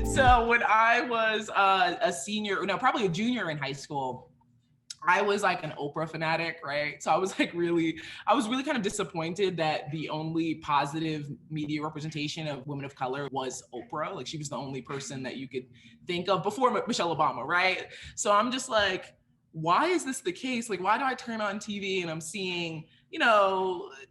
So when I was a senior, no, probably a junior in high school, I was like an Oprah fanatic, right? So I was really kind of disappointed that the only positive media representation of women of color was Oprah. Like she was the only person that you could think of before Michelle Obama, right? So I'm just like, why is this the case? Like, why do I turn on TV and I'm seeing,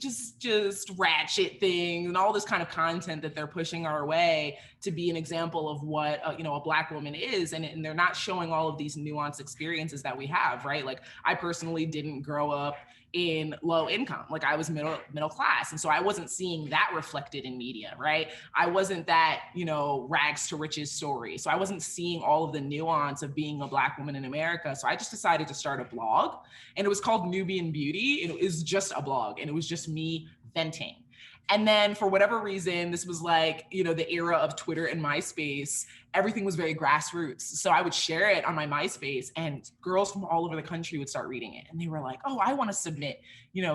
just ratchet things and all this kind of content that they're pushing our way to be an example of what a Black woman is, and they're not showing all of these nuanced experiences that we have, right? Like I personally didn't grow up in low income, like I was middle class, and so I wasn't seeing that reflected in media, right? I wasn't that rags to riches story, so I wasn't seeing all of the nuance of being a Black woman in America. So I just decided to start a blog, and it was called Nubian Beauty. It was just a blog, and it was just me venting. And then for whatever reason, this was like, the era of Twitter and MySpace, everything was very grassroots. So I would share it on my MySpace and girls from all over the country would start reading it. And they were like, oh, I want to submit,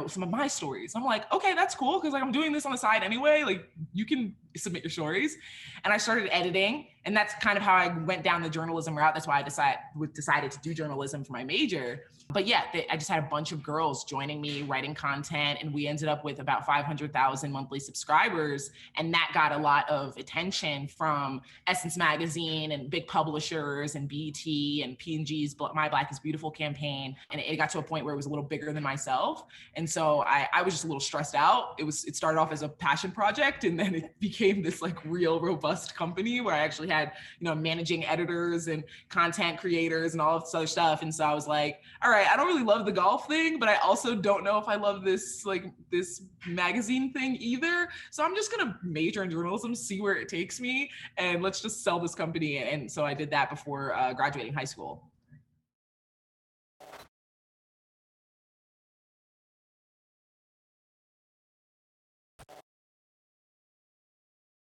some of my stories. I'm like, okay, that's cool. Cause like I'm doing this on the side anyway. Like you can submit your stories. And I started editing. And that's kind of how I went down the journalism route. That's why I decided to do journalism for my major. But yeah, I just had a bunch of girls joining me, writing content, and we ended up with about 500,000 monthly subscribers. And that got a lot of attention from Essence Magazine and big publishers and BET and P&G's My Black is Beautiful campaign. And it got to a point where it was a little bigger than myself. And so I was just a little stressed out. It started off as a passion project, and then it became this like real robust company where I actually had, managing editors and content creators and all of this other stuff. And so I was like, all right, I don't really love the golf thing, but I also don't know if I love this magazine thing either. So I'm just gonna major in journalism, see where it takes me, and let's just sell this company. And so I did that before graduating high school.